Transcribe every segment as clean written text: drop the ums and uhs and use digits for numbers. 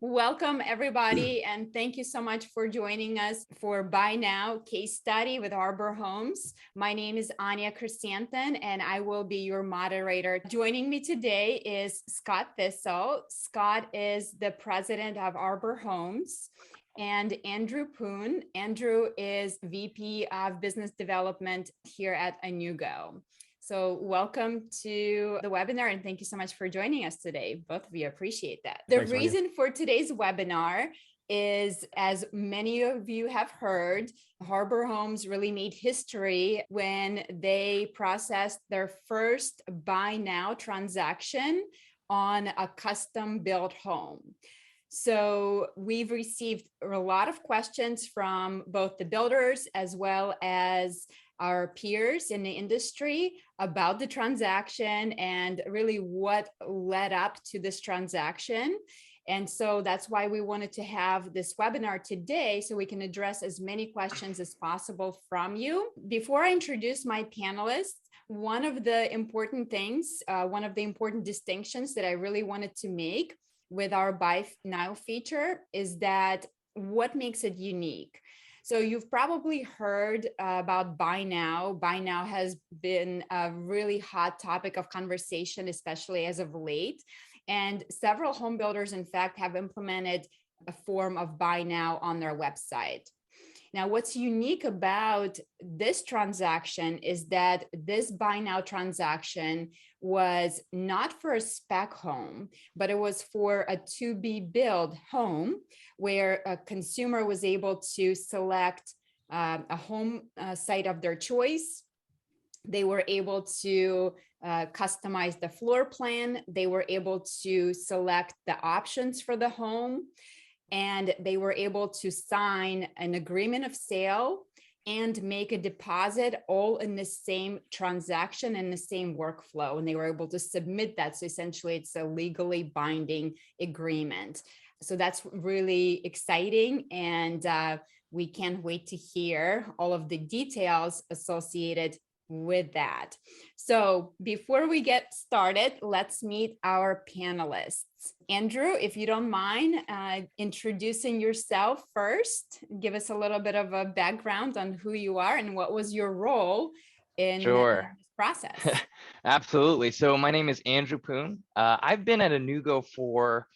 Welcome, everybody, and thank you so much for joining us for Buy Now Case Study with Arbor Homes. My name is Anya Chrysanthemum, and I will be your moderator. Joining me today is Scott Thistle. Scott is the president of Arbor Homes, and Andrew Poon. Andrew is VP of Business Development here at Anewgo. So welcome to the webinar, and thank you so much for joining us today. Both of you, appreciate that. The Thanks, Anya. reason for today's webinar is, as many of you have heard, Arbor Homes really made history when they processed their first buy now transaction on a custom built home. So we've received a lot of questions from both the builders as well as our peers in the industry about the transaction and really what led up to this transaction. And so that's why we wanted to have this webinar today so we can address as many questions as possible from you. Before I introduce my panelists, one of the important things, one of the important distinctions that I really wanted to make with our Buy Now feature is that what makes it unique. So you've probably heard about Buy Now. Buy Now has been a really hot topic of conversation, especially as of late. And several home builders, in fact, have implemented a form of Buy Now on their website. Now, what's unique about this transaction is that this Buy Now transaction was not for a spec home, but it was for a to-be built home where a consumer was able to select a home site of their choice. They were able to customize the floor plan. They were able to select the options for the home. And they were able to sign an agreement of sale and make a deposit all in the same transaction and the same workflow. And they were able to submit that. So essentially, it's a legally binding agreement. So that's really exciting. And we can't wait to hear all of the details associated with that. So before we get started, let's meet our panelists. Andrew, if you don't mind introducing yourself first, give us a little bit of a background on who you are and what was your role in this process. Absolutely. So my name is Andrew Poon. I've been at Anewgo for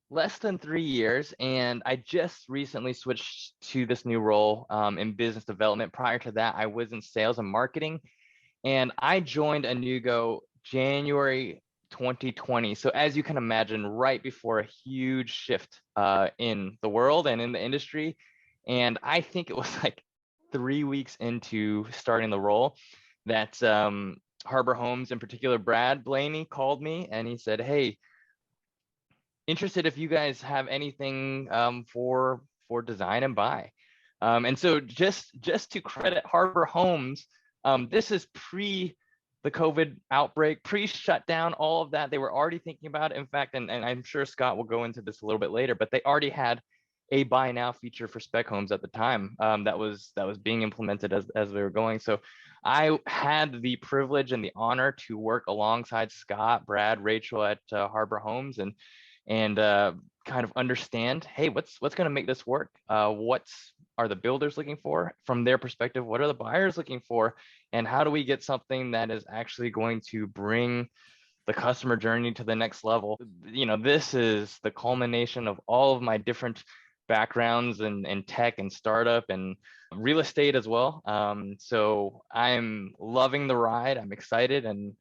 less than 3 years, and I just recently switched to this new role in business development. Prior to that, I was in sales and marketing, and I joined Anewgo January 2020. So as you can imagine, right before a huge shift in the world and in the industry. And I think it was like 3 weeks into starting the role that Arbor Homes, in particular, Brad Blaney, called me and he said, "Hey, interested if you guys have anything for design and buy." And so just to credit Arbor Homes, this is pre the COVID outbreak, pre-shutdown, all of that. They were already thinking about it. In fact, and I'm sure Scott will go into this a little bit later, but they already had a buy now feature for spec homes at the time that was being implemented as they were going. So I had the privilege and the honor to work alongside Scott, Brad, Rachel at Arbor Homes and kind of understand, hey, what's going to make this work? What are the builders looking for from their perspective? What are the buyers looking for? And how do we get something that is actually going to bring the customer journey to the next level? You know, this is the culmination of all of my different backgrounds in tech and startup and real estate as well. So I'm loving the ride. I'm excited and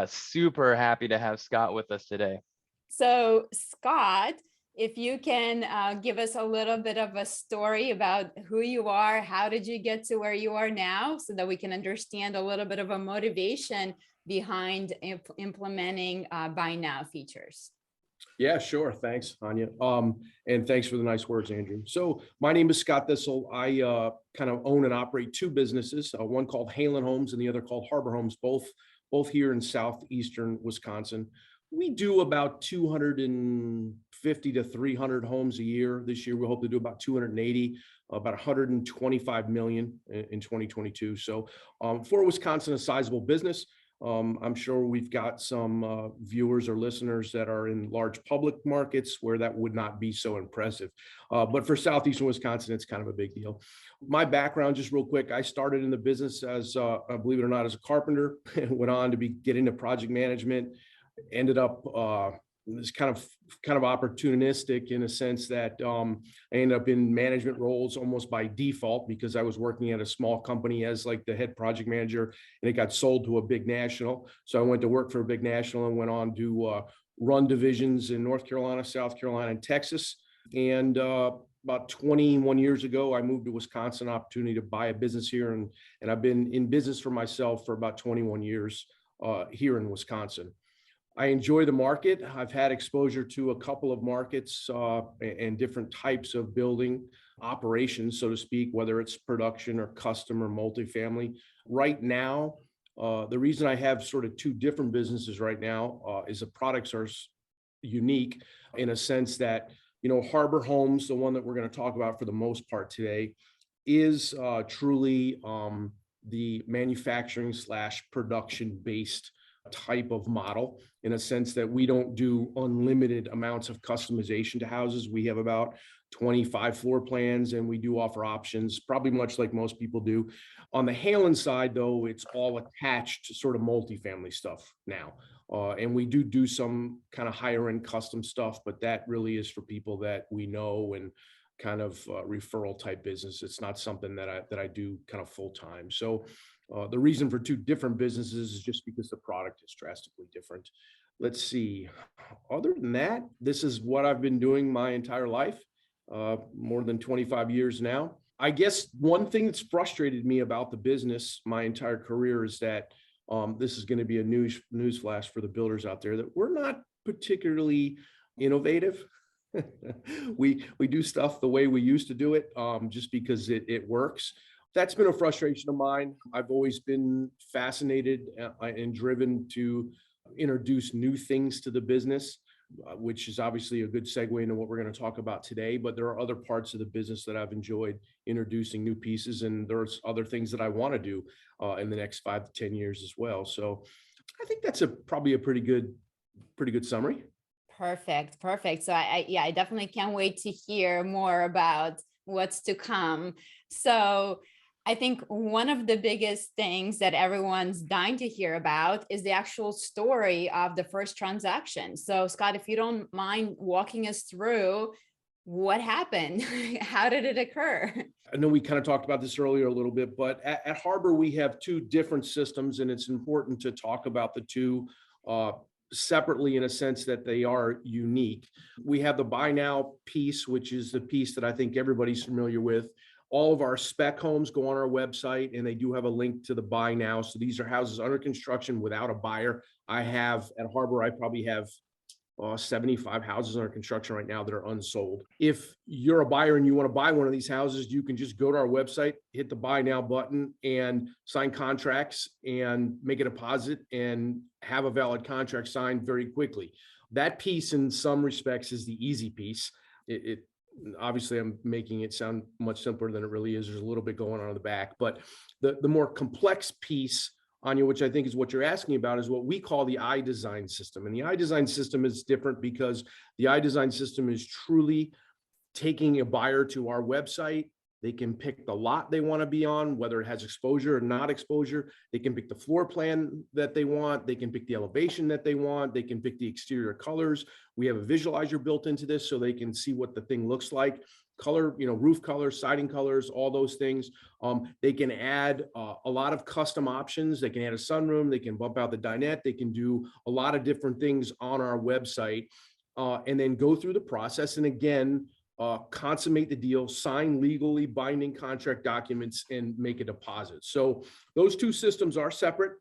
super happy to have Scott with us today. So Scott, if you can give us a little bit of a story about who you are, how did you get to where you are now, so that we can understand a little bit of a motivation behind implementing Buy Now features. Yeah, sure. Thanks, Anya. And thanks for the nice words, Andrew. So my name is Scott Thistle. I kind of own and operate two businesses, one called Halen Homes and the other called Arbor Homes, both here in southeastern Wisconsin. We do about 250 to 300 homes a year. This year, we hope to do about 280, about 125 million in 2022. So for Wisconsin, a sizable business. I'm sure we've got some viewers or listeners that are in large public markets where that would not be so impressive. But for Southeastern Wisconsin, it's kind of a big deal. My background, just real quick, I started in the business as, believe it or not, as a carpenter, went on to get into project management, ended up this kind of opportunistic in a sense that I ended up in management roles almost by default because I was working at a small company as like the head project manager, and it got sold to a big national. So I went to work for a big national and went on to run divisions in North Carolina, South Carolina, and Texas. And about 21 years ago, I moved to Wisconsin, opportunity to buy a business here, and I've been in business for myself for about 21 years here in Wisconsin. I enjoy the market. I've had exposure to a couple of markets and different types of building operations, so to speak, whether it's production or custom or multifamily. Right now, the reason I have sort of two different businesses right now is the products are unique in a sense that, Harbor Homes, the one that we're going to talk about for the most part today, is truly the manufacturing / production based type of model, in a sense that we don't do unlimited amounts of customization to houses. We have about 25 floor plans, and we do offer options, probably much like most people do. On the Halen side, though, it's all attached to sort of multifamily stuff now. And we do some kind of higher end custom stuff, but that really is for people that we know and kind of referral type business. It's not something that I do kind of full time. So the reason for two different businesses is just because the product is drastically different. Let's see. Other than that, this is what I've been doing my entire life, more than 25 years now. I guess one thing that's frustrated me about the business my entire career is that this is going to be a news flash for the builders out there, that we're not particularly innovative. We do stuff the way we used to do it, just because it works. That's been a frustration of mine. I've always been fascinated and driven to introduce new things to the business, which is obviously a good segue into what we're going to talk about today. But there are other parts of the business that I've enjoyed introducing new pieces, and there's other things that I want to do in the next 5 to 10 years as well. So I think that's probably a pretty good summary. Perfect. So I definitely can't wait to hear more about what's to come. So I think one of the biggest things that everyone's dying to hear about is the actual story of the first transaction. So Scott, if you don't mind walking us through what happened, how did it occur? I know we kind of talked about this earlier a little bit, but at Harbor, we have two different systems, and it's important to talk about the two separately in a sense that they are unique. We have the buy now piece, which is the piece that I think everybody's familiar with. All of our spec homes go on our website, and they do have a link to the buy now. So these are houses under construction without a buyer. I have at Harbor, I probably have 75 houses under construction right now that are unsold. If you're a buyer and you want to buy one of these houses, you can just go to our website, hit the buy now button, and sign contracts and make a deposit and have a valid contract signed very quickly. That piece in some respects is the easy piece. Obviously, I'm making it sound much simpler than it really is. There's a little bit going on in the back, but the more complex piece, Anya, which I think is what you're asking about, is what we call the iDesign system. And the iDesign system is different because the iDesign system is truly taking a buyer to our website. They can pick the lot they want to be on, whether it has exposure or not exposure. They can pick the floor plan that they want. They can pick the elevation that they want. They can pick the exterior colors. We have a visualizer built into this so they can see what the thing looks like. Color, roof colors, siding colors, all those things. They can add a lot of custom options. They can add a sunroom. They can bump out the dinette. They can do a lot of different things on our website and then go through the process. And again, consummate the deal, sign legally binding contract documents, and make a deposit. So those two systems are separate.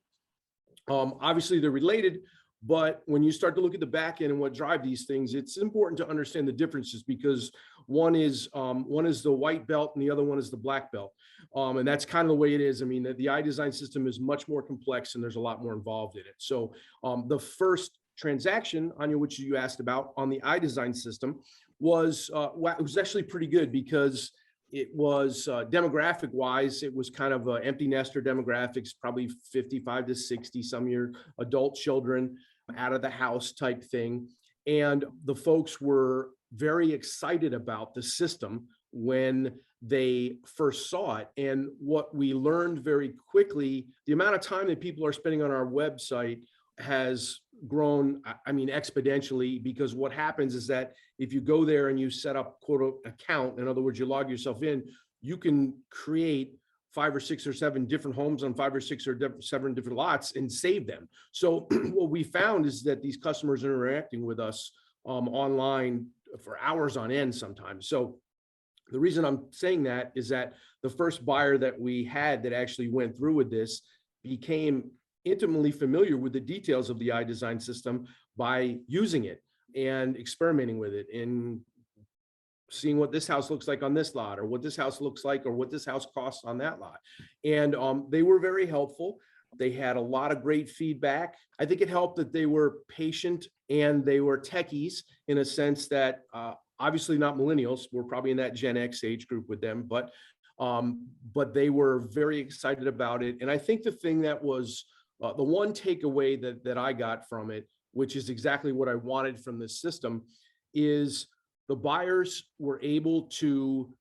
Obviously, they're related, but when you start to look at the back end and what drive these things, it's important to understand the differences, because one is the white belt and the other one is the black belt. And that's kind of the way it is. I mean, the iDesign system is much more complex and there's a lot more involved in it. So the first transaction, Anya, which you asked about on the iDesign system, was it was actually pretty good, because It was demographic wise, it was kind of empty nester demographics, probably 55 to 60, some of your adult children out of the house type thing. And the folks were very excited about the system when they first saw it. And what we learned very quickly, the amount of time that people are spending on our website has grown, I mean, exponentially, because what happens is that if you go there and you set up quote account, in other words, you log yourself in, you can create 5 or 6 or 7 different homes on 5 or 6 or 7 different lots and save them. So what we found is that these customers are interacting with us online for hours on end sometimes. So the reason I'm saying that is that the first buyer that we had that actually went through with this became intimately familiar with the details of the iDesign system by using it and experimenting with it and seeing what this house looks like on this lot, or what this house looks like, or what this house costs on that lot. And they were very helpful. They had a lot of great feedback. I think it helped that they were patient and they were techies in a sense that obviously not millennials. We're probably in that Gen X age group with them, but they were very excited about it. And I think the thing that was the one takeaway that I got from it, which is exactly what I wanted from this system, is the buyers were able to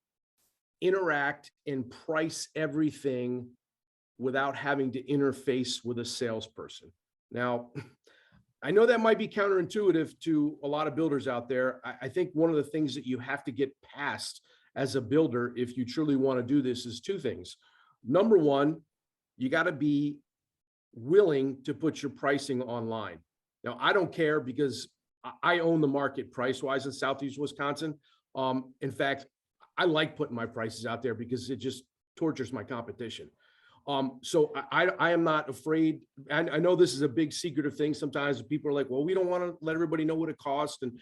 interact and price everything without having to interface with a salesperson. Now, I know that might be counterintuitive to a lot of builders out there. I think one of the things that you have to get past as a builder, if you truly want to do this, is 2 things. Number one, you got to be willing to put your pricing online. Now, I don't care because I own the market price-wise in Southeast Wisconsin. In fact, I like putting my prices out there because it just tortures my competition. So I am not afraid. And I know this is a big secretive thing. Sometimes people are like, well, we don't want to let everybody know what it costs. And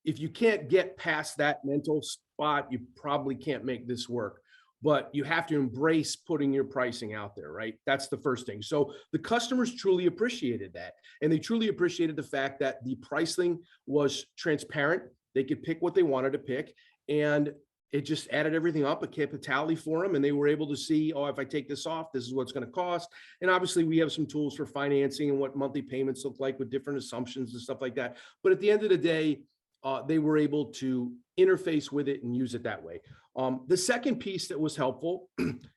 if you can't get past that mental spot, you probably can't make this work. But you have to embrace putting your pricing out there, right? That's the first thing. So the customers truly appreciated that. And they truly appreciated the fact that the pricing was transparent. They could pick what they wanted to pick. And it just added everything up. It kept a tally for them. And they were able to see, oh, if I take this off, this is what it's going to cost. And obviously we have some tools for financing and what monthly payments look like with different assumptions and stuff like that. But at the end of the day, they were able to interface with it and use it that way. The second piece that was helpful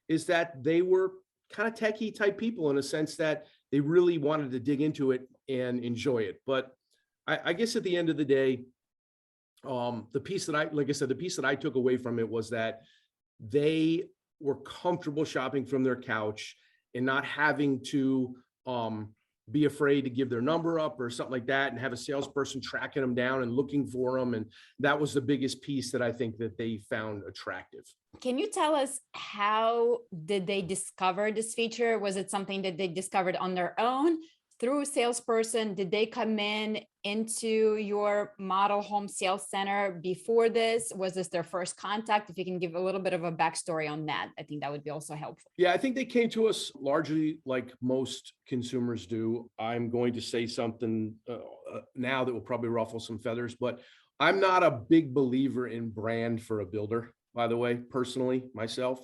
is that they were kind of techie type people in a sense that they really wanted to dig into it and enjoy it. But I guess at the end of the day, the piece that like I said, the piece that I took away from it was that they were comfortable shopping from their couch and not having to be afraid to give their number up or something like that and have a salesperson tracking them down and looking for them. And that was the biggest piece that I think that they found attractive. Can you tell us how did they discover this feature? Was it something that they discovered on their own through a salesperson? Did they come into your model home sales center before this? Was this their first contact? If you can give a little bit of a backstory on that, I think that would be also helpful. Yeah, I think they came to us largely like most consumers do. I'm going to say something now that will probably ruffle some feathers, but I'm not a big believer in brand for a builder, by the way, personally, myself.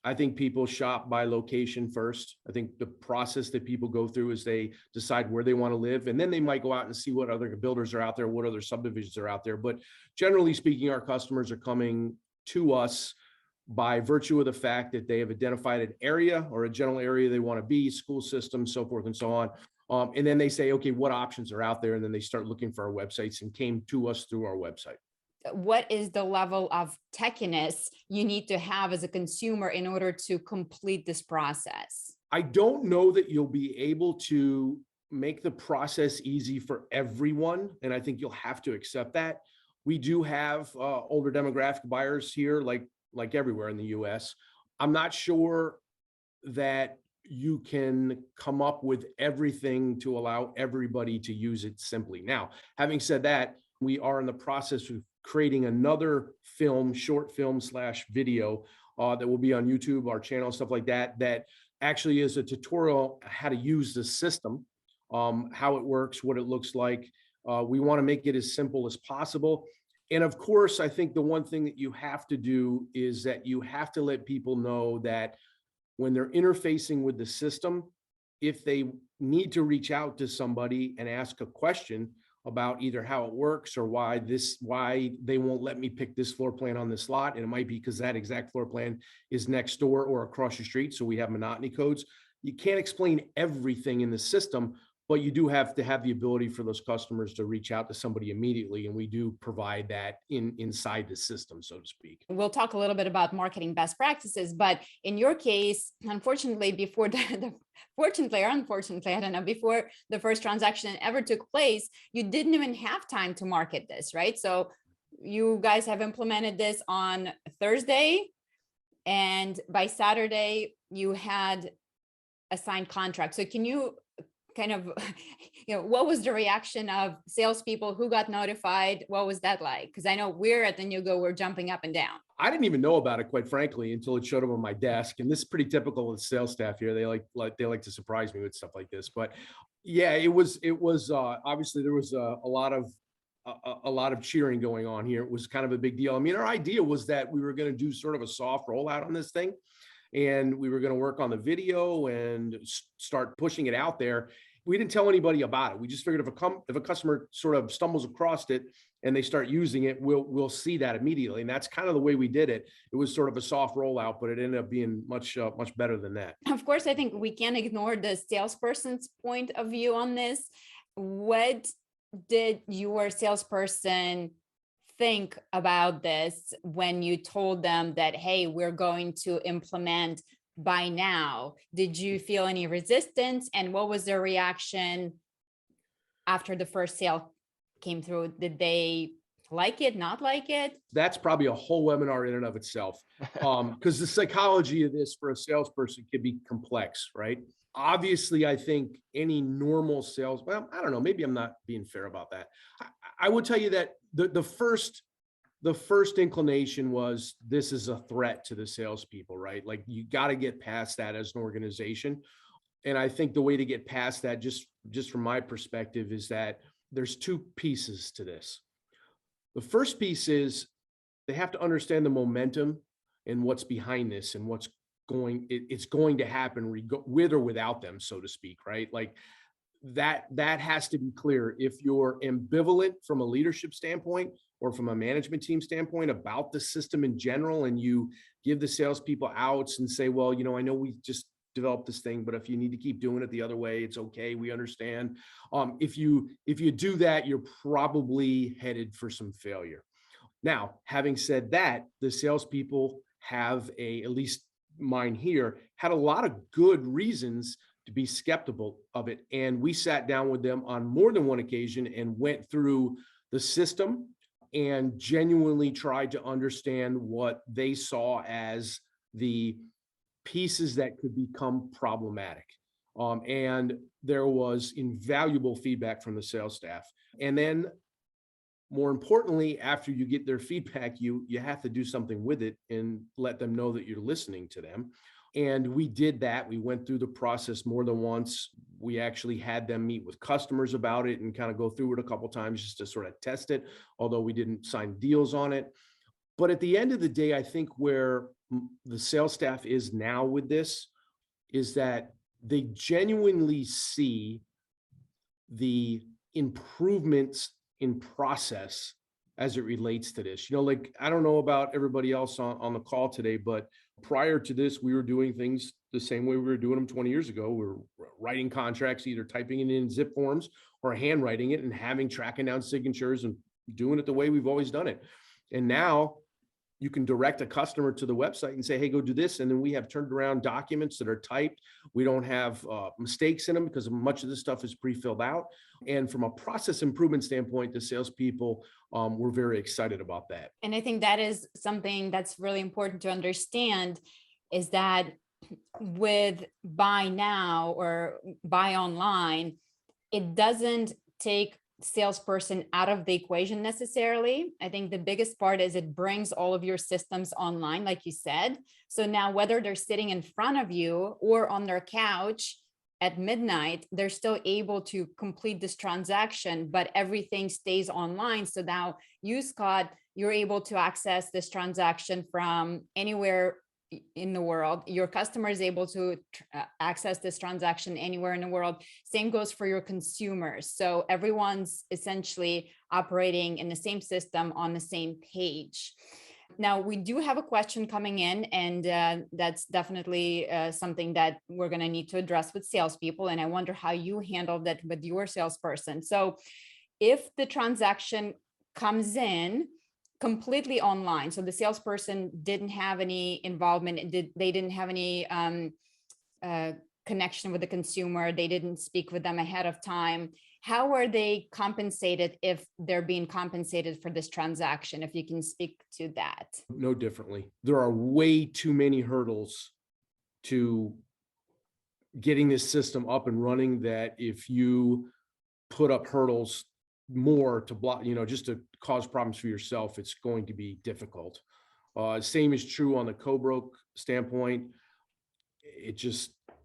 I think people shop by location first. I think the process that people go through is they decide where they want to live, and then they might go out and see what other builders are out there, what other subdivisions are out there. But generally speaking, our customers are coming to us by virtue of the fact that they have identified an area or a general area they want to be, school system, so forth and so on. And then they say, okay, what options are out there? And then they start looking for our websites and came to us through our website. What is the level of techiness you need to have as a consumer in order to complete this process? I don't know that you'll be able to make the process easy for everyone. And I think you'll have to accept that. We do have older demographic buyers here, like everywhere in the US. I'm not sure that you can come up with everything to allow everybody to use it simply. Now, having said that, we are in the process of creating another film, short film / video that will be on YouTube, our channel, stuff like that, that actually is a tutorial how to use the system, how it works, what it looks like. We want to make it as simple as possible. And of course, I think the one thing that you have to do is that you have to let people know that when they're interfacing with the system, if they need to reach out to somebody and ask a question about either how it works or why they won't let me pick this floor plan on this lot, and it might be because that exact floor plan is next door or across the street, so we have monotony codes. You can't explain everything in the system, but you do have to have the ability for those customers to reach out to somebody immediately, and we do provide that inside the system, so to speak. We'll talk a little bit about marketing best practices, but in your case, unfortunately, before fortunately or unfortunately, I don't know, before the first transaction ever took place, you didn't even have time to market this, right? So you guys have implemented this on Thursday, and by Saturday you had a signed contract. So can you kind of, what was the reaction of salespeople who got notified? What was that like? Because I know we're at Anewgo, we're jumping up and down. I didn't even know about it, quite frankly, until it showed up on my desk. And this is pretty typical of the sales staff here. They like to surprise me with stuff like this. But yeah, it was obviously there was a lot of cheering going on here. It was kind of a big deal. I mean, our idea was that we were going to do sort of a soft rollout on this thing, and we were going to work on the video and start pushing it out there. We didn't tell anybody about it. We just figured if a customer sort of stumbles across it and they start using it, we'll see that immediately. And that's kind of the way we did it. It was sort of a soft rollout, but it ended up being much better than that. Of course, I think we can't ignore the salesperson's point of view on this. What did your salesperson think about this when you told them that, hey, we're going to implement by now? Did you feel any resistance? And what was their reaction after the first sale came through? Did they like it, not like it? That's probably a whole webinar in and of itself. Because the psychology of this for a salesperson can be complex, right? Obviously, I think any normal sales, well, I don't know, maybe I'm not being fair about that. I would tell you that the first inclination was this is a threat to the salespeople, right? Like you got to get past that as an organization. And I think the way to get past that, just from my perspective, is that there's two pieces to this. The first piece is they have to understand the momentum and what's behind this and it's going to happen with or without them, so to speak, right? Like that has to be clear. If you're ambivalent from a leadership standpoint or from a management team standpoint about the system in general, and you give the salespeople outs and say, well, I know we just developed this thing, but if you need to keep doing it the other way, it's okay. We understand. If you do that, you're probably headed for some failure. Now, having said that, the salespeople have at least mine here, had a lot of good reasons to be skeptical of it. And we sat down with them on more than one occasion and went through the system and genuinely tried to understand what they saw as the pieces that could become problematic. And there was invaluable feedback from the sales staff. And then more importantly, after you get their feedback, you have to do something with it and let them know that you're listening to them. And we did that. We went through the process more than once. We actually had them meet with customers about it and kind of go through it a couple of times just to sort of test it, although we didn't sign deals on it. But at the end of the day, I think where the sales staff is now with this is that they genuinely see the improvements in process as it relates to this. Like, I don't know about everybody else on the call today, but prior to this, we were doing things the same way we were doing them 20 years ago. We were writing contracts, either typing it in zip forms or handwriting it and having tracking down signatures and doing it the way we've always done it. And now you can direct a customer to the website and say, hey, go do this. And then we have turned around documents that are typed. We don't have mistakes in them because much of this stuff is pre-filled out. And from a process improvement standpoint, the salespeople were very excited about that. And I think that is something that's really important to understand, is that with buy now or buy online, it doesn't take salesperson out of the equation necessarily. I think the biggest part is it brings all of your systems online, like you said. So now whether they're sitting in front of you or on their couch, at midnight, they're still able to complete this transaction, but everything stays online. So now you, Scott, you're able to access this transaction from anywhere in the world. Your customer is able to access this transaction anywhere in the world. Same goes for your consumers. So everyone's essentially operating in the same system on the same page. Now, we do have a question coming in, and that's definitely something that we're going to need to address with salespeople. And I wonder how you handle that with your salesperson. So if the transaction comes in completely online, so the salesperson didn't have any involvement, they didn't have any connection with the consumer, they didn't speak with them ahead of time, how are they compensated if they're being compensated for this transaction? If you can speak to that. No differently. There are way too many hurdles to getting this system up and running, that if you put up hurdles more to block, just to cause problems for yourself, it's going to be difficult. Same is true on the co-broke standpoint.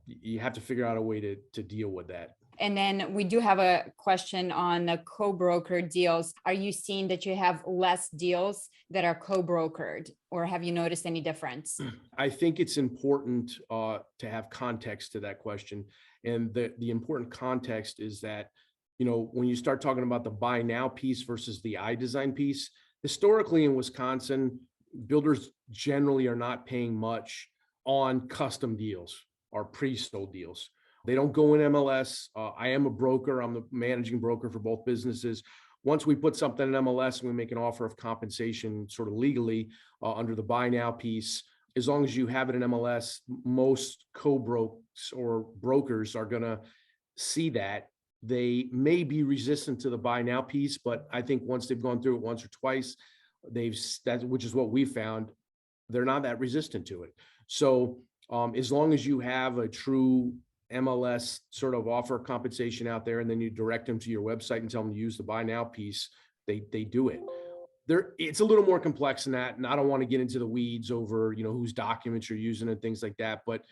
You have to figure out a way to deal with that. And then we do have a question on the co-broker deals. Are you seeing that you have less deals that are co-brokered, or have you noticed any difference? I think it's important to have context to that question. And the important context is that, when you start talking about the buy now piece versus the iDesign piece, historically in Wisconsin, builders generally are not paying much on custom deals or pre-sold deals. They don't go in MLS. I am a broker. I'm the managing broker for both businesses. Once we put something in MLS and we make an offer of compensation sort of legally under the buy now piece, as long as you have it in MLS, most co-brokes or brokers are going to see that. They may be resistant to the buy now piece, but I think once they've gone through it once or twice, which is what we found, they're not that resistant to it. So as long as you have a true MLS sort of offer compensation out there, and then you direct them to your website and tell them to use the buy now piece, they do it. It's a little more complex than that, and I don't want to get into the weeds over whose documents you're using and things like that. But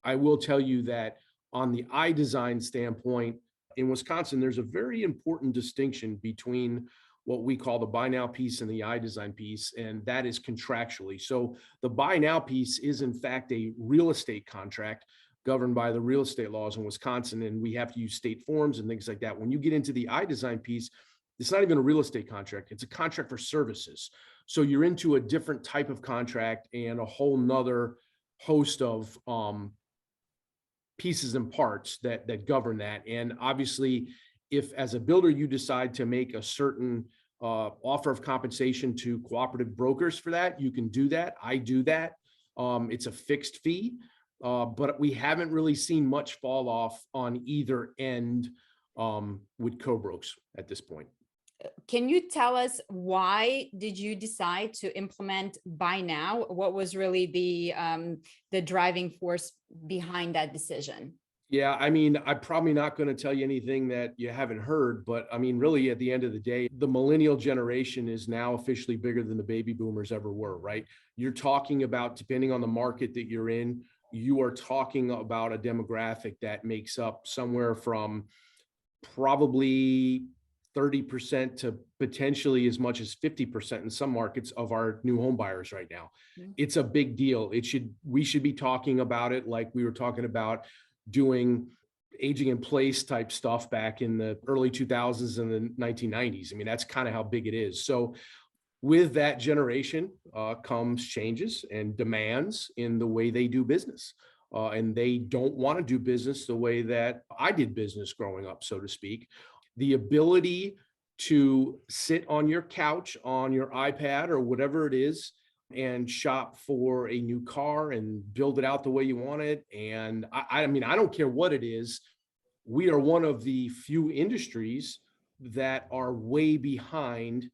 I will tell you that on the iDesign standpoint, in Wisconsin, there's a very important distinction between what we call the buy now piece and the iDesign piece, and that is contractually. So the buy now piece is in fact a real estate contract governed by the real estate laws in Wisconsin, and we have to use state forms and things like that. When you get into the iDesign piece, it's not even a real estate contract, it's a contract for services. So you're into a different type of contract and a whole nother host of pieces and parts that govern that. And obviously, if as a builder you decide to make a certain offer of compensation to cooperative brokers for that, you can do that. I do that. It's a fixed fee, but we haven't really seen much fall off on either end with co-brokes at this point. Can you tell us, why did you decide to implement buy now? What was really the driving force behind that decision? Yeah, I'm probably not going to tell you anything that you haven't heard, but really at the end of the day, the millennial generation is now officially bigger than the baby boomers ever were, right? You're talking about, depending on the market that you're in, you are talking about a demographic that makes up somewhere from probably 30% to potentially as much as 50% in some markets of our new home buyers right now. Mm-hmm. It's a big deal. We should be talking about it like we were talking about doing aging in place type stuff back in the early 2000s and the 1990s. That's kind of how big it is. So with that generation comes changes and demands in the way they do business. And they don't want to do business the way that I did business growing up, so to speak. The ability to sit on your couch, on your iPad or whatever it is, and shop for a new car and build it out the way you want it. And I don't care what it is. We are one of the few industries that are way behind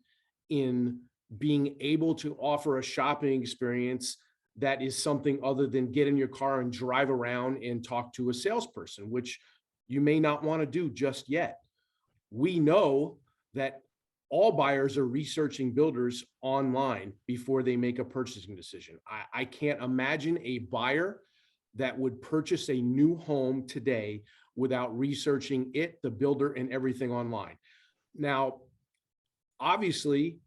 in being able to offer a shopping experience that is something other than get in your car and drive around and talk to a salesperson, which you may not want to do just yet. We know that all buyers are researching builders online before they make a purchasing decision. I can't imagine a buyer that would purchase a new home today without researching it, the builder, and everything online. Now, obviously,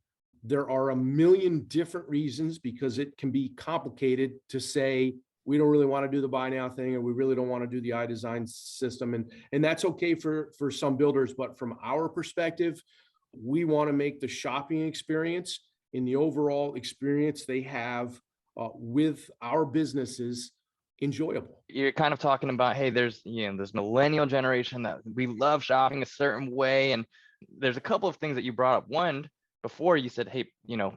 there are a million different reasons, because it can be complicated to say, we don't really want to do the buy now thing, or we really don't want to do the iDesign system. And that's okay for some builders. But from our perspective, we want to make the shopping experience and the overall experience they have with our businesses enjoyable. You're kind of talking about, hey, there's this millennial generation that we love shopping a certain way. And there's a couple of things that you brought up. One, before you said, hey,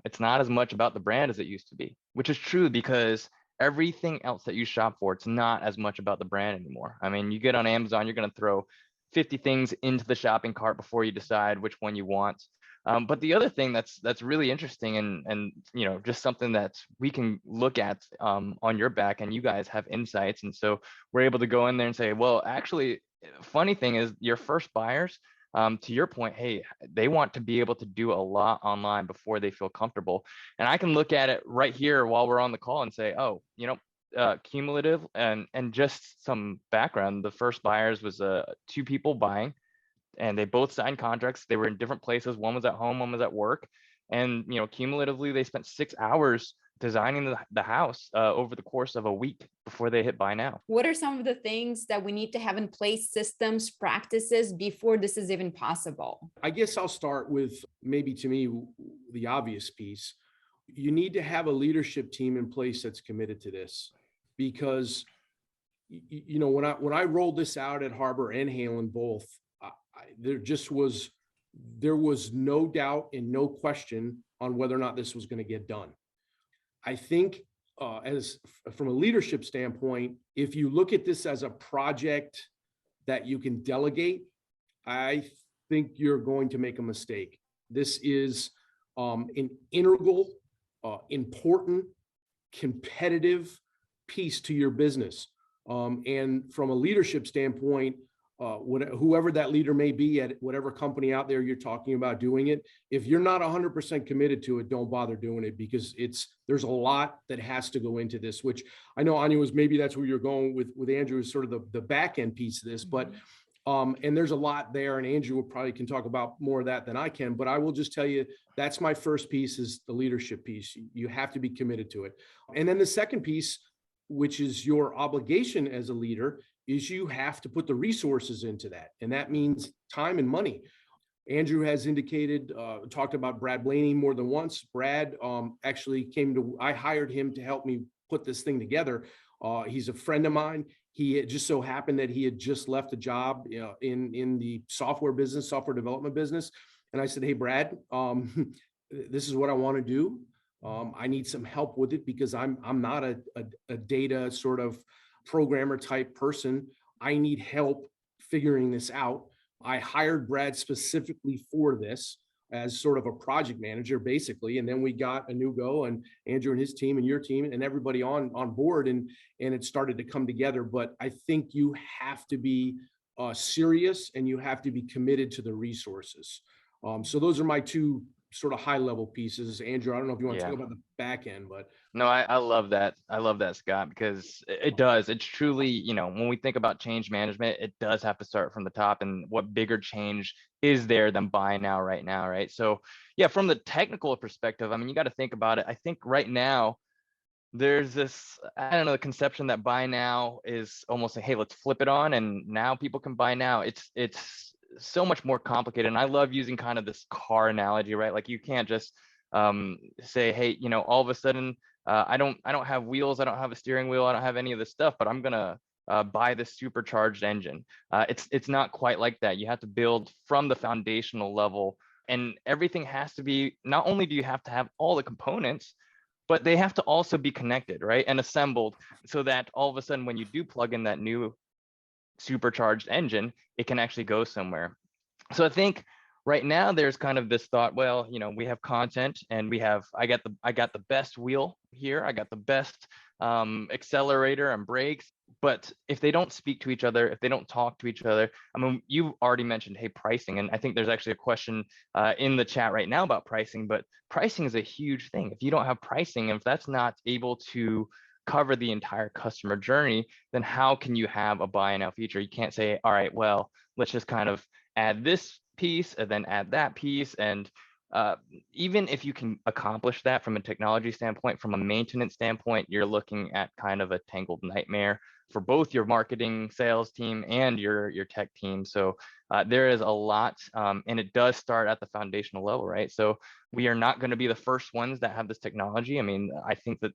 it's not as much about the brand as it used to be, which is true, because everything else that you shop for, it's not as much about the brand anymore. I mean, you get on Amazon, you're going to throw 50 things into the shopping cart before you decide which one you want. But the other thing that's really interesting, and just something that we can look at on your back, and you guys have insights, and so we're able to go in there and say, well, actually, funny thing is, your first buyers, to your point, hey, they want to be able to do a lot online before they feel comfortable. And I can look at it right here while we're on the call and say, oh, cumulative, and just some background. The first buyers was 2 people buying, and they both signed contracts. They were in different places. One was at home, one was at work. And, cumulatively, they spent 6 hours designing the house over the course of a week before they hit buy now. What are some of the things that we need to have in place, systems, practices, before this is even possible? I guess I'll start with, maybe to me, the obvious piece. You need to have a leadership team in place that's committed to this, because when I rolled this out at Harbor and Halen both, there was no doubt and no question on whether or not this was going to get done. I think as from a leadership standpoint, if you look at this as a project that you can delegate, I think you're going to make a mistake. This is an integral, important, competitive piece to your business. And from a leadership standpoint, whoever that leader may be at whatever company out there you're talking about doing it, if you're not 100% committed to it, don't bother doing it, because there's a lot that has to go into this, which I know, Anya, was maybe that's where you're going with Andrew, is sort of the back end piece of this, but and there's a lot there, and Andrew probably can talk about more of that than I can, but I will just tell you, that's my first piece, is the leadership piece. You have to be committed to it. And then the second piece, which is your obligation as a leader, is you have to put the resources into that. And that means time and money. Andrew has indicated, talked about Brad Blaney more than once. Brad actually I hired him to help me put this thing together. He's a friend of mine. It just so happened that he had just left a job in the software development business. And I said, hey, Brad, this is what I want to do. I need some help with it, because I'm not a data sort of programmer type person. I need help figuring this out. I hired Brad specifically for this as sort of a project manager, basically. And then we got Anewgo and Andrew and his team and your team and everybody on board, and it started to come together. But I think you have to be serious, and you have to be committed to the resources. So those are my two sort of high level pieces. Andrew, I don't know if you want to talk about the back end, but no, I love that. I love that, Scott, because it's truly, when we think about change management, it does have to start from the top. And what bigger change is there than buy now right now, right? So yeah, from the technical perspective, I mean, you got to think about it. I think right now there's this, the conception that buy now is almost like, hey, let's flip it on and now people can buy now. It's so much more complicated. And I love using kind of this car analogy, right? Like, you can't just say, hey, all of a sudden, I don't have wheels, I don't have a steering wheel, I don't have any of this stuff, but I'm gonna buy this supercharged engine. It's not quite like that. You have to build from the foundational level, and everything has to be, not only do you have to have all the components, but they have to also be connected, right? And assembled, so that all of a sudden, when you do plug in that new supercharged engine, it can actually go somewhere. So I think right now there's kind of this thought, well, we have content, and I got the best wheel here, I got the best accelerator and brakes, but if they don't speak to each other, if they don't talk to each other, I mean, you already mentioned, hey, pricing, and I think there's actually a question in the chat right now about pricing, but pricing is a huge thing. If you don't have pricing, if that's not able to cover the entire customer journey, then how can you have a buy now feature? You can't say, all right, well, let's just kind of add this piece and then add that piece. And even if you can accomplish that from a technology standpoint, from a maintenance standpoint, you're looking at kind of a tangled nightmare for both your marketing sales team and your tech team. So there is a lot, and it does start at the foundational level, right? So we are not going to be the first ones that have this technology. I mean, I think that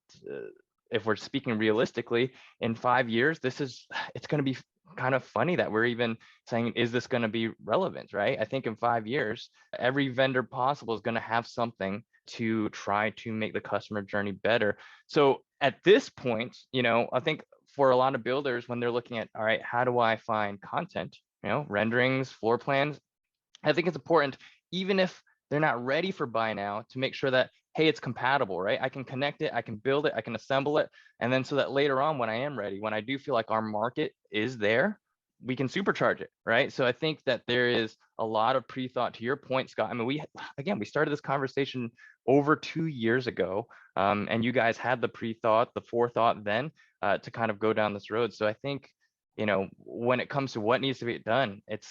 if we're speaking realistically, in 5 years, it's going to be kind of funny that we're even saying, is this going to be relevant, right? I think in 5 years, every vendor possible is going to have something to try to make the customer journey better. So at this point, I think for a lot of builders, when they're looking at, all right, how do I find content, renderings, floor plans, I think it's important, even if they're not ready for buy now, to make sure that, hey, it's compatible, right? I can connect it, I can build it, I can assemble it. And then so that later on, when I am ready, when I do feel like our market is there, we can supercharge it, right? So I think that there is a lot of pre-thought. To your point, Scott, I mean, we started this conversation over 2 years ago, and you guys had the pre-thought, the forethought then to kind of go down this road. So I think, when it comes to what needs to be done, it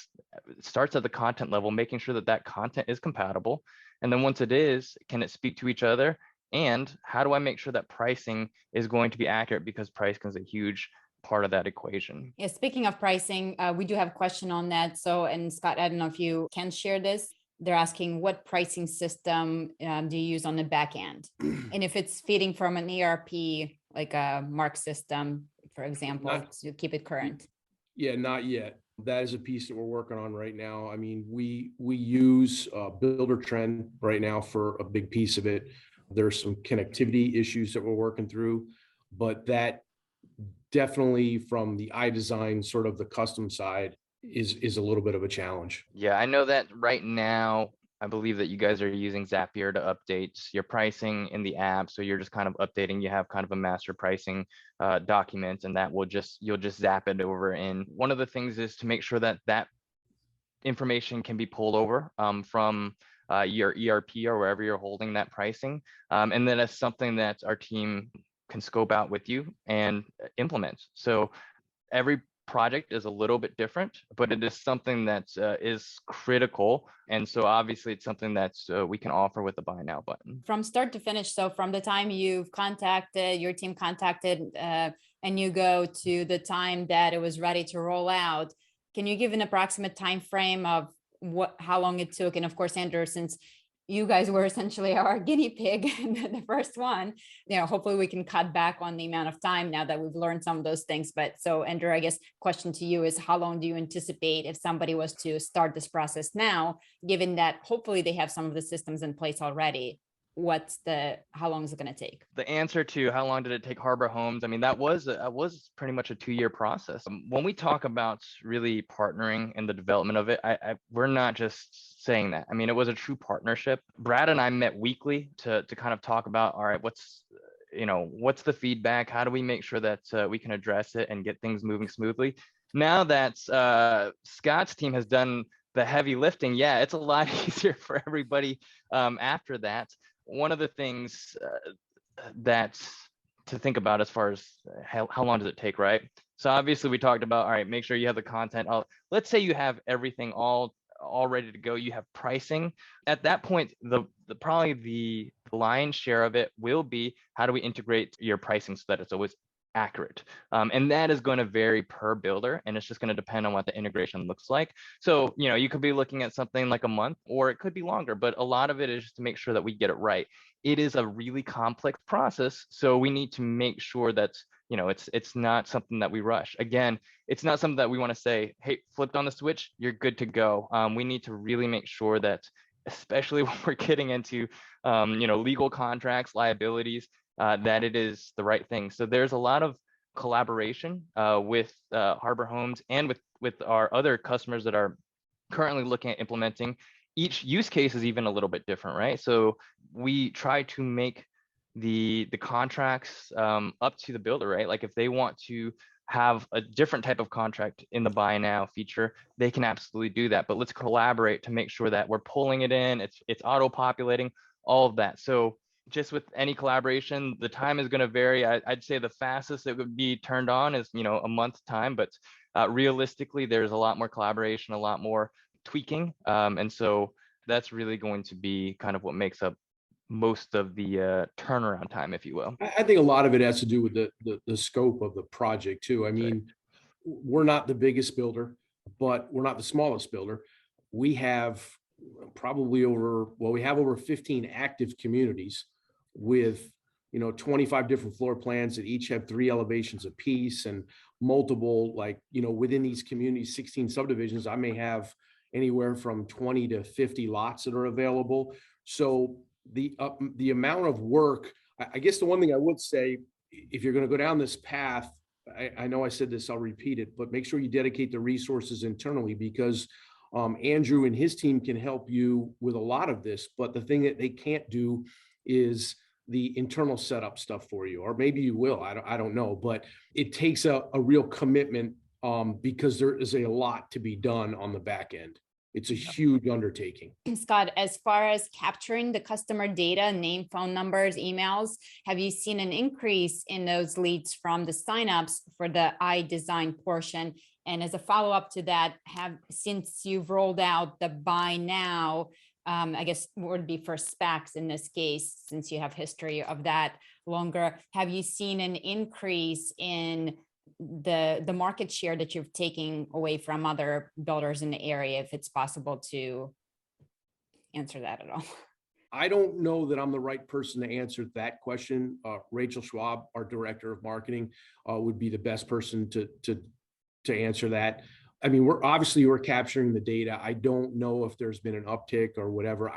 starts at the content level, making sure that that content is compatible. And then once it is, can it speak to each other? And how do I make sure that pricing is going to be accurate? Because pricing is a huge part of that equation. Yeah, speaking of pricing, we do have a question on that. So, and Scott, I don't know if you can share this. They're asking, what pricing system do you use on the back end? And if it's feeding from an ERP, like a Mark system, for example, to keep it current. Yeah, not yet. That is a piece that we're working on right now. I mean, we use Builder Trend right now for a big piece of it. There's some connectivity issues that we're working through, but that definitely from the iDesign, sort of the custom side, is a little bit of a challenge. Yeah, I know that right now, I believe that you guys are using Zapier to update your pricing in the app. So you're just kind of updating, you have kind of a master pricing document, and that you'll just zap it over. And one of the things is to make sure that that information can be pulled over from your ERP or wherever you're holding that pricing. And then it's something that our team can scope out with you and implement. So every project is a little bit different, but it is something that is critical. And so obviously it's something that we can offer with the buy now button. From start to finish, so from the time your team contacted Anewgo to the time that it was ready to roll out, can you give an approximate time frame of how long it took? And of course, Andrew, since you guys were essentially our guinea pig, the first one, hopefully we can cut back on the amount of time now that we've learned some of those things. But so Andrew, I guess question to you is, how long do you anticipate if somebody was to start this process now, given that hopefully they have some of the systems in place already? How long is it going to take? The answer to how long did it take Harbor Homes, I mean, that was pretty much a 2-year process. When we talk about really partnering in the development of it, we're not just saying that. I mean, it was a true partnership. Brad and I met weekly to kind of talk about, all right, what's the feedback? How do we make sure that we can address it and get things moving smoothly? Now that Scott's team has done the heavy lifting, yeah, it's a lot easier for everybody after that. One of the things that to think about as far as how long does it take, right? So obviously we talked about, all right, make sure you have the content. Let's say you have everything all ready to go. You have pricing. At that point, probably the lion's share of it will be, how do we integrate your pricing so that it's always accurate? And that is going to vary per builder, and it's just going to depend on what the integration looks like. So, you could be looking at something like a month, or it could be longer, but a lot of it is just to make sure that we get it right. It is a really complex process, so we need to make sure that, it's not something that we rush. Again, it's not something that we want to say, hey, flipped on the switch, you're good to go. We need to really make sure that, especially when we're getting into, legal contracts, liabilities, that it is the right thing. So there's a lot of collaboration with Harbor Homes and with our other customers that are currently looking at implementing. Each use case is even a little bit different, right? So we try to make the contracts up to the builder, right? Like if they want to have a different type of contract in the buy now feature, they can absolutely do that. But let's collaborate to make sure that we're pulling it in, it's auto populating, all of that. So just with any collaboration, the time is going to vary. I'd say the fastest it would be turned on is, a month time, but realistically, there's a lot more collaboration, a lot more tweaking. And so that's really going to be kind of what makes up most of the turnaround time, if you will. I think a lot of it has to do with the scope of the project too. I mean, we're not the biggest builder, but we're not the smallest builder. We have probably we have over 15 active communities with 25 different floor plans that each have 3 elevations apiece, and multiple, within these communities, 16 subdivisions. I may have anywhere from 20 to 50 lots that are available. So the amount of work, I guess the one thing I would say, if you're going to go down this path, I know I said this, I'll repeat it, but make sure you dedicate the resources internally, because Andrew and his team can help you with a lot of this, but the thing that they can't do is the internal setup stuff for you, or maybe you will, I don't know, but it takes a real commitment because there is a lot to be done on the back end. It's a huge undertaking. Scott, as far as capturing the customer data, name, phone numbers, emails, have you seen an increase in those leads from the signups for the iDesign portion? And as a follow-up to that, since you've rolled out the buy now, I guess would be for specs in this case, since you have history of that longer, have you seen an increase in the market share that you're taking away from other builders in the area, if it's possible to answer that at all? I don't know that I'm the right person to answer that question. Rachel Schwab, our director of marketing, would be the best person to answer that. I mean, we're capturing the data. I don't know if there's been an uptick or whatever.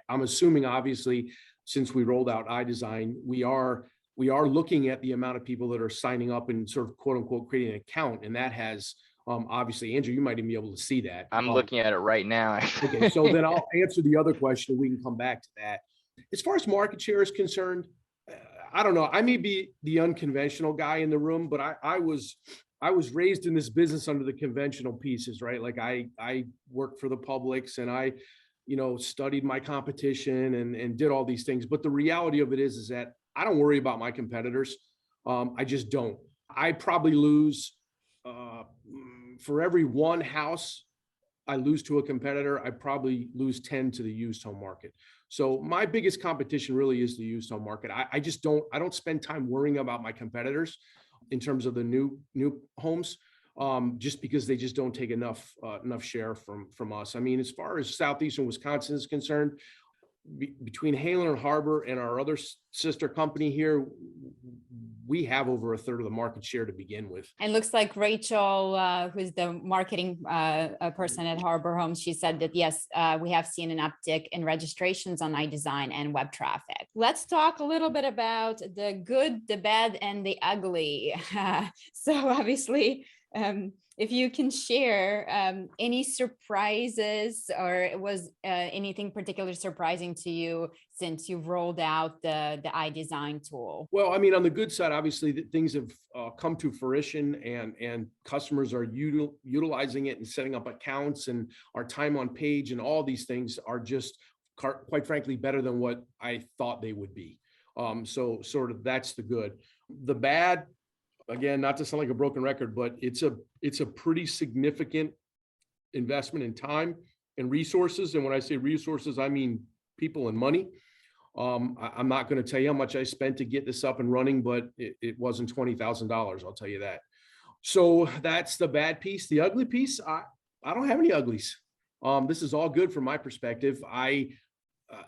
I'm assuming, obviously, since we rolled out iDesign, we are looking at the amount of people that are signing up and sort of quote unquote creating an account. And that has, obviously, Andrew, you might even be able to see that. I'm looking at it right now. Okay, so then I'll answer the other question. We can come back to that. As far as market share is concerned, I don't know. I may be the unconventional guy in the room, but I was raised in this business under the conventional pieces, right? Like I worked for the Publix, and I, studied my competition and did all these things. But the reality of it is that I don't worry about my competitors. I just don't. I probably lose for every one house I lose to a competitor, I probably lose 10 to the used home market. So my biggest competition really is the used home market. I don't spend time worrying about my competitors in terms of the new homes, just because they just don't take enough share from us. I mean, as far as Southeastern Wisconsin is concerned, between Halen and Harbor and our other sister company here, we have over a third of the market share to begin with. And looks like Rachel, who's the marketing person at Harbor Homes, she said that, yes, we have seen an uptick in registrations on iDesign and web traffic. Let's talk a little bit about the good, the bad, and the ugly. So obviously, if you can share any surprises, or was anything particularly surprising to you since you've rolled out the iDesign tool? Well, I mean, on the good side, obviously, things have come to fruition, and customers are utilizing it and setting up accounts, and our time on page and all these things are just, quite frankly, better than what I thought they would be. So sort of that's the good. The bad, again, not to sound like a broken record, but it's a pretty significant investment in time and resources. And when I say resources, I mean people and money. I'm not going to tell you how much I spent to get this up and running, but it wasn't $20,000. I'll tell you that. So that's the bad piece. The ugly piece, I don't have any uglies. This is all good from my perspective.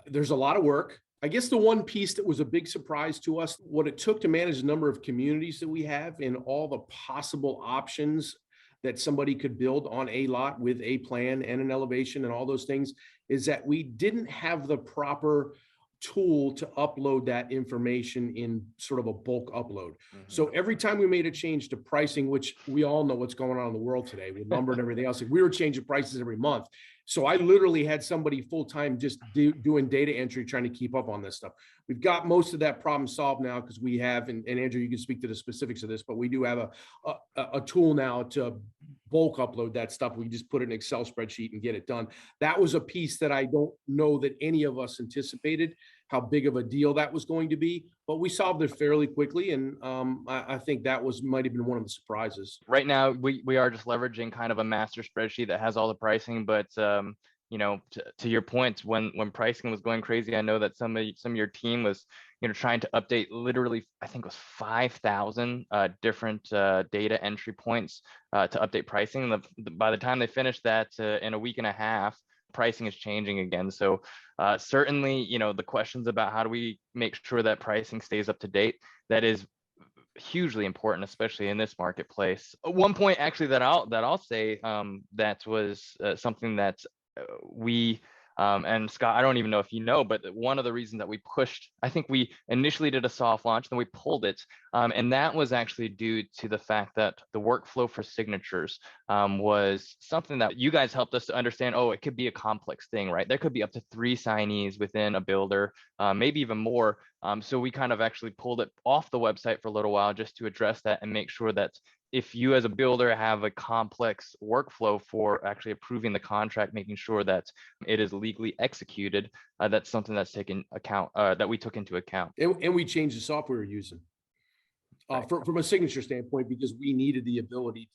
There's a lot of work. I guess the one piece that was a big surprise to us, what it took to manage the number of communities that we have and all the possible options that somebody could build on a lot with a plan and an elevation and all those things, is that we didn't have the proper tool to upload that information in sort of a bulk upload. Mm-hmm. So every time we made a change to pricing, which we all know what's going on in the world today with lumber and everything else, like we were changing prices every month. So I literally had somebody full-time just doing data entry, trying to keep up on this stuff. We've got most of that problem solved now, because we have, and Andrew, you can speak to the specifics of this, but we do have a tool now to bulk upload that stuff. We just put it in an Excel spreadsheet and get it done. That was a piece that I don't know that any of us anticipated. how big of a deal that was going to be, but we solved it fairly quickly. And I think that might have been one of the surprises. Right now, we are just leveraging kind of a master spreadsheet that has all the pricing, but to your point, when pricing was going crazy, I know that some of your team was, trying to update literally, I think it was 5,000 different data entry points to update pricing. By the time they finished that in a week and a half, pricing is changing again. So certainly, the questions about how do we make sure that pricing stays up to date, that is hugely important, especially in this marketplace. One point actually that I'll say that was something that we and Scott, I don't even know if you know, but one of the reasons that we pushed, I think we initially did a soft launch, then we pulled it. And that was actually due to the fact that the workflow for signatures was something that you guys helped us to understand. Oh, it could be a complex thing, right? There could be up to 3 signees within a builder, maybe even more. So we kind of actually pulled it off the website for a little while just to address that and make sure that if you as a builder have a complex workflow for actually approving the contract, making sure that it is legally executed, that's something that's taken account, that we took into account. And we changed the software we're using from a signature standpoint, because we needed the ability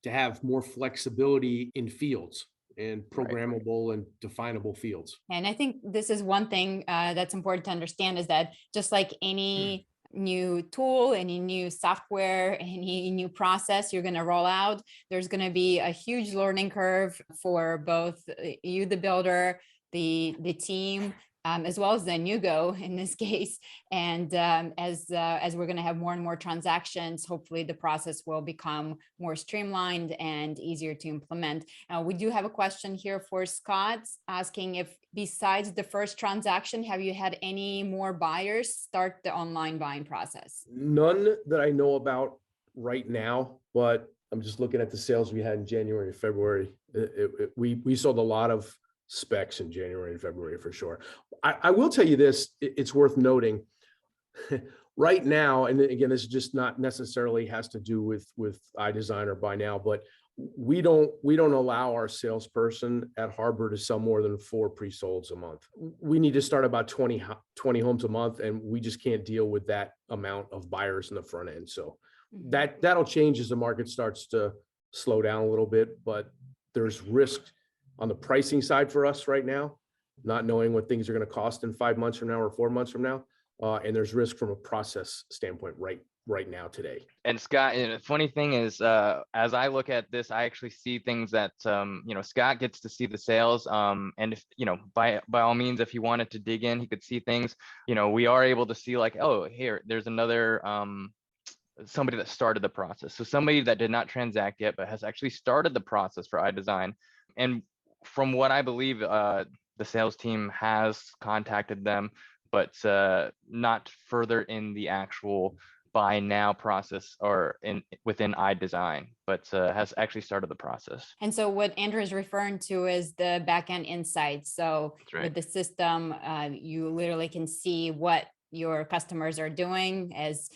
to have more flexibility in fields and programmable and definable fields. And I think this is one thing that's important to understand, is that just like any new tool, any new software, any new process you're going to roll out, there's going to be a huge learning curve for both you, the builder, the team, as well as the Anewgo in this case. And as we're going to have more and more transactions, hopefully the process will become more streamlined and easier to implement. We do have a question here for Scott, asking if besides the first transaction, have you had any more buyers start the online buying process? None that I know about right now, but I'm just looking at the sales we had in January and February. We sold a lot of specs in January and February for sure. I will tell you this, it's worth noting right now, and again, this is just not necessarily has to do with iDesign or Buy Now, but we don't allow our salesperson at Harbor to sell more than 4 pre-solds a month. We need to start about 20 homes a month, and we just can't deal with that amount of buyers in the front end. So that'll change as the market starts to slow down a little bit, but there's risk on the pricing side for us right now, not knowing what things are going to cost in 5 months from now or 4 months from now. And there's risk from a process standpoint right now today. And Scott, the funny thing is, as I look at this, I actually see things that, Scott gets to see the sales. And if, by all means, if he wanted to dig in, he could see things, we are able to see like, oh, here, there's another, somebody that started the process. So somebody that did not transact yet, but has actually started the process for iDesign. And from what I believe, the sales team has contacted them, but not further in the actual Buy Now process or within iDesign, but has actually started the process. And so what Andrew is referring to is the backend insights. So with the system, you literally can see what your customers are doing. As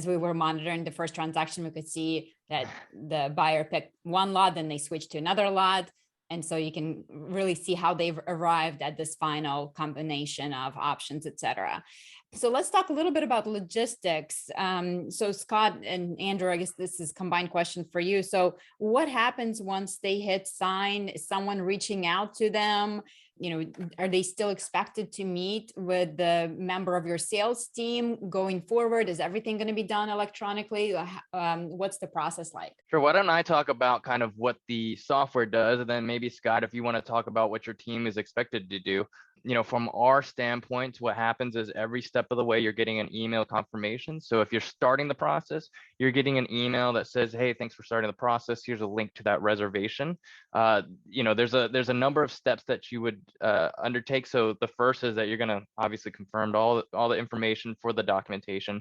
we were monitoring the first transaction, we could see that the buyer picked one lot, then they switched to another lot. And so you can really see how they've arrived at this final combination of options, et cetera. So let's talk a little bit about logistics. So Scott and Andrew, I guess this is a combined question for you. So what happens once they hit sign? Is someone reaching out to them? Are they still expected to meet with the member of your sales team going forward? Is everything going to be done electronically? What's the process like? Sure. Why don't I talk about kind of what the software does, and then maybe Scott, if you want to talk about what your team is expected to do. From our standpoint, what happens is every step of the way, you're getting an email confirmation. So if you're starting the process, you're getting an email that says, hey, thanks for starting the process. Here's a link to that reservation. There's a number of steps that you would undertake. So the first is that you're going to obviously confirm all the information for the documentation.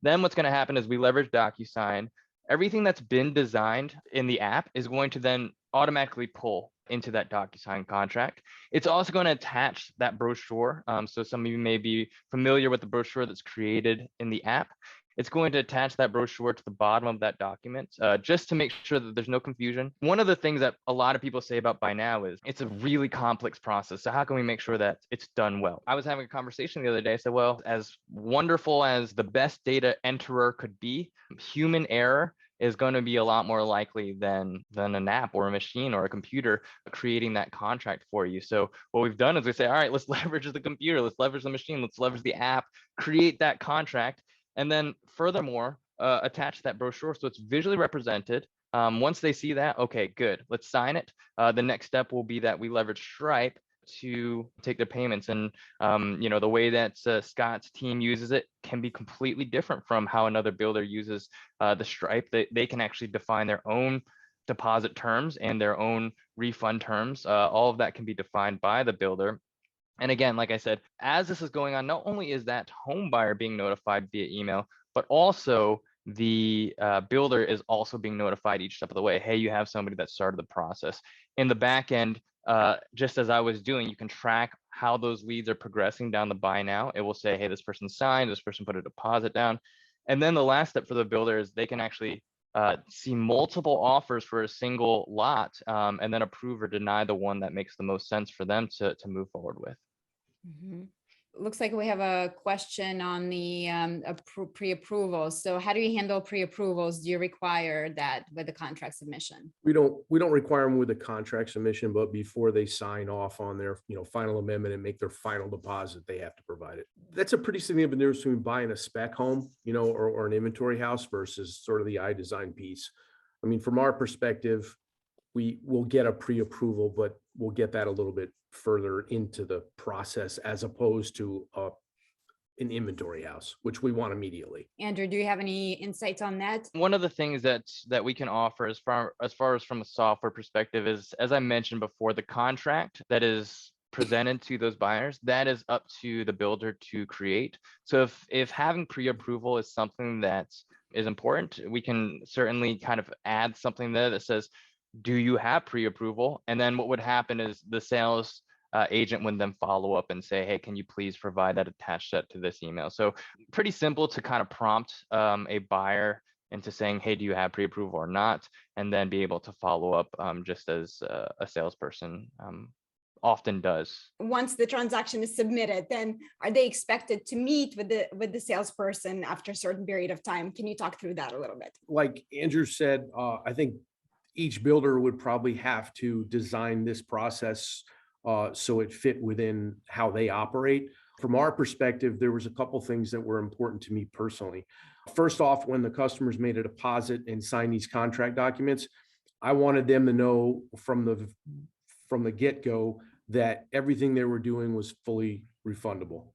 Then what's going to happen is we leverage DocuSign. Everything that's been designed in the app is going to then automatically pull into that DocuSign contract. It's also going to attach that brochure. So some of you may be familiar with the brochure that's created in the app. It's going to attach that brochure to the bottom of that document, just to make sure that there's no confusion. One of the things that a lot of people say about buy now is it's a really complex process. So how can we make sure that it's done well? I was having a conversation the other day. I said, well, as wonderful as the best data enterer could be, human error is going to be a lot more likely than an app or a machine or a computer creating that contract for you. So what we've done is we say, all right, let's leverage the computer, let's leverage the machine, let's leverage the app, create that contract. And then furthermore, attach that brochure so it's visually represented. Once they see that, okay, good, let's sign it. The next step will be that we leverage Stripe to take their payments. And the way that Scott's team uses it can be completely different from how another builder uses the Stripe. They can actually define their own deposit terms and their own refund terms. All of that can be defined by the builder. And again, like I said, as this is going on, not only is that home buyer being notified via email, but also the builder is also being notified each step of the way. Hey, you have somebody that started the process. In the back end, just as I was doing, you can track how those leads are progressing down the buy now. It will say, hey, this person signed, this person put a deposit down. And then the last step for the builder is they can actually see multiple offers for a single lot, and then approve or deny the one that makes the most sense for them to move forward with. Mm-hmm. Looks like we have a question on the pre-approval. So how do you handle pre-approvals? Do you require that with the contract submission? We don't require them with a contract submission, but before they sign off on their final amendment and make their final deposit, they have to provide it. That's a pretty significant difference between buying a spec home, or an inventory house versus sort of the iDesign piece. I mean, from our perspective, we will get a pre-approval, but we'll get that a little bit further into the process as opposed to an inventory house, which we want immediately. Andrew, do you have any insights on that? One of the things that we can offer as far as from a software perspective is, as I mentioned before, the contract that is presented to those buyers, that is up to the builder to create. So if having pre-approval is something that is important, we can certainly kind of add something there that says, do you have pre-approval? And then what would happen is the sales agent would then follow up and say, hey, can you please provide that, attach that to this email? So pretty simple to kind of prompt a buyer into saying, hey, do you have pre-approval or not? And then be able to follow up just as a salesperson often does. Once the transaction is submitted, then are they expected to meet with the salesperson after a certain period of time? Can you talk through that a little bit? Like Andrew said, I think each builder would probably have to design this process so it fit within how they operate. From our perspective, there was a couple things that were important to me personally. First off, when the customers made a deposit and signed these contract documents, I wanted them to know from the get-go that everything they were doing was fully refundable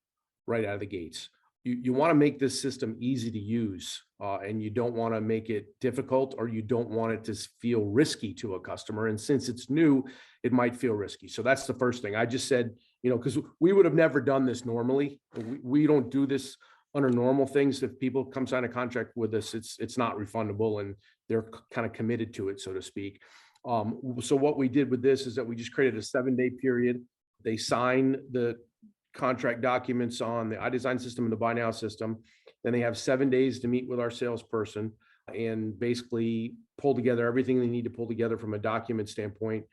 right out of the gates. You want to make this system easy to use, and you don't want to make it difficult, or you don't want it to feel risky to a customer. And since it's new, it might feel risky. So that's the first thing. I just said, because we would have never done this normally. We don't do this under normal things. If people come sign a contract with us, it's not refundable, and they're kind of committed to it, so to speak. So what we did with this is that we just created a 7-day period. They sign the contract documents on the iDesign system and the buy now system. Then they have 7 days to meet with our salesperson and basically pull together everything they need to pull together from a document standpoint,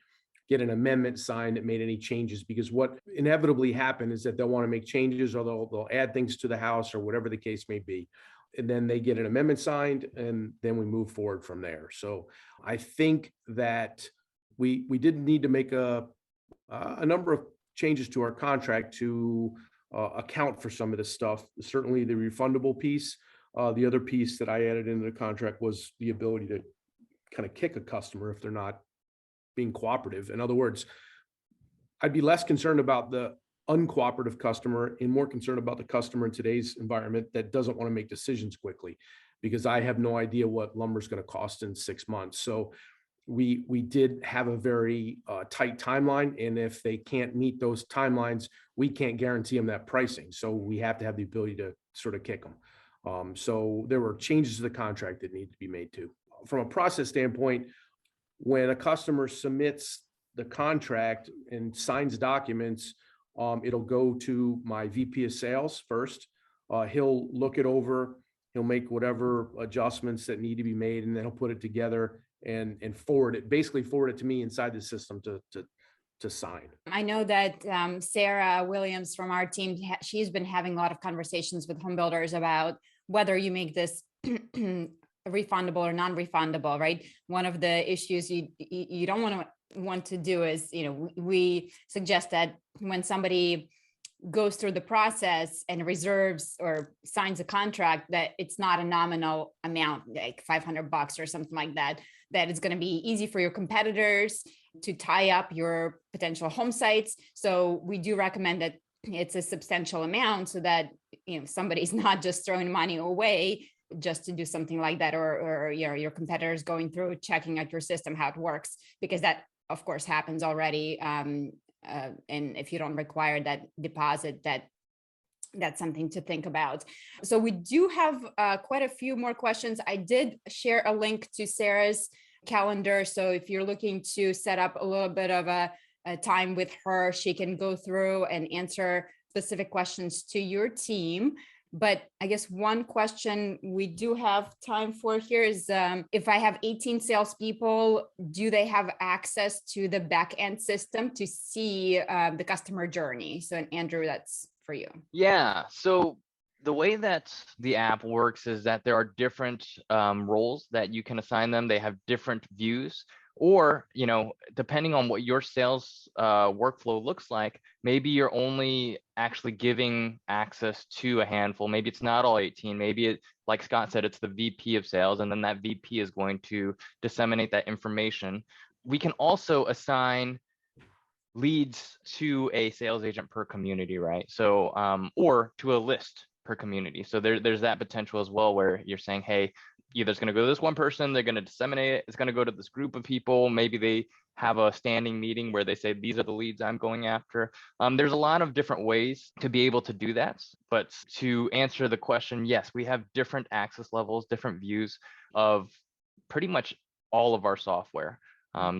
get an amendment signed that made any changes, because what inevitably happen is that they'll want to make changes, or they'll add things to the house, or whatever the case may be. And then they get an amendment signed, and then we move forward from there. So I think that we didn't need to make a number of changes to our contract to account for some of this stuff. Certainly the refundable piece. The other piece that I added into the contract was the ability to kind of kick a customer if they're not being cooperative. In other words, I'd be less concerned about the uncooperative customer and more concerned about the customer in today's environment that doesn't want to make decisions quickly, because I have no idea what lumber is going to cost in 6 months. So we did have a very tight timeline, and if they can't meet those timelines, we can't guarantee them that pricing. So we have to have the ability to sort of kick them. So there were changes to the contract that need to be made too. From a process standpoint, when a customer submits the contract and signs documents, it'll go to my VP of sales first. He'll look it over. He'll make whatever adjustments that need to be made, and then he'll put it together and forward it to me inside the system to sign. I know that Sarah Williams from our team, she's been having a lot of conversations with home builders about whether you make this refundable or non-refundable, right? One of the issues you don't want to do is, we suggest that when somebody goes through the process and reserves or signs a contract, that it's not a nominal amount, like $500 or something like that, that it's going to be easy for your competitors to tie up your potential home sites. So we do recommend that it's a substantial amount so that, somebody's not just throwing money away just to do something like that, or your competitors going through checking out your system, how it works, because that of course happens already. And if you don't require that deposit, that's something to think about. So we do have quite a few more questions. I did share a link to Sarah's calendar. So if you're looking to set up a little bit of a time with her, she can go through and answer specific questions to your team. But I guess one question we do have time for here is, if I have 18 salespeople, do they have access to the back end system to see the customer journey? So, and Andrew, that's for you. Yeah. So the way that the app works is that there are different roles that you can assign them. They have different views, or, depending on what your sales workflow looks like, maybe you're only actually giving access to a handful. Maybe it's not all 18. Maybe it, like Scott said, it's the VP of sales, and then that VP is going to disseminate that information. We can also assign leads to a sales agent per community, right? So, or to a list per community. So there's that potential as well, where you're saying, hey, either it's going to go to this one person, they're going to disseminate it, it's going to go to this group of people. Maybe they have a standing meeting where they say, these are the leads I'm going after. There's a lot of different ways to be able to do that. But to answer the question, yes, we have different access levels, different views of pretty much all of our software.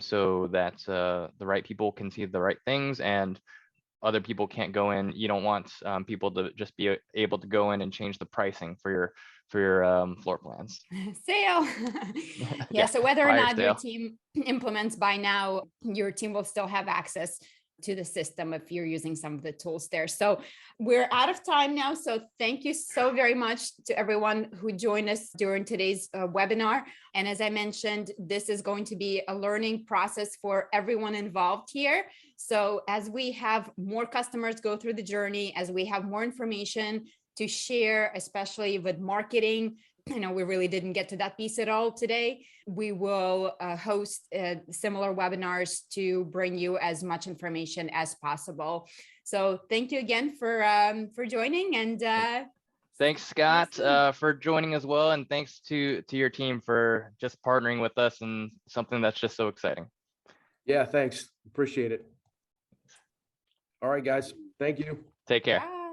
So that the right people can see the right things, and other people can't go in. You don't want people to just be able to go in and change the pricing for your floor plans. Sale. Yeah. So whether or not sale. your team implements by now, your team will still have access to the system if you're using some of the tools there. So we're out of time now. So thank you so very much to everyone who joined us during today's webinar. And as I mentioned, this is going to be a learning process for everyone involved here. So as we have more customers go through the journey, as we have more information to share, especially with marketing, we really didn't get to that piece at all today. We will host similar webinars to bring you as much information as possible. So thank you again for joining, and thanks, Scott, for joining as well, and thanks to your team for just partnering with us and something that's just so exciting. Yeah, thanks. Appreciate it. All right, guys. Thank you. Take care. Bye.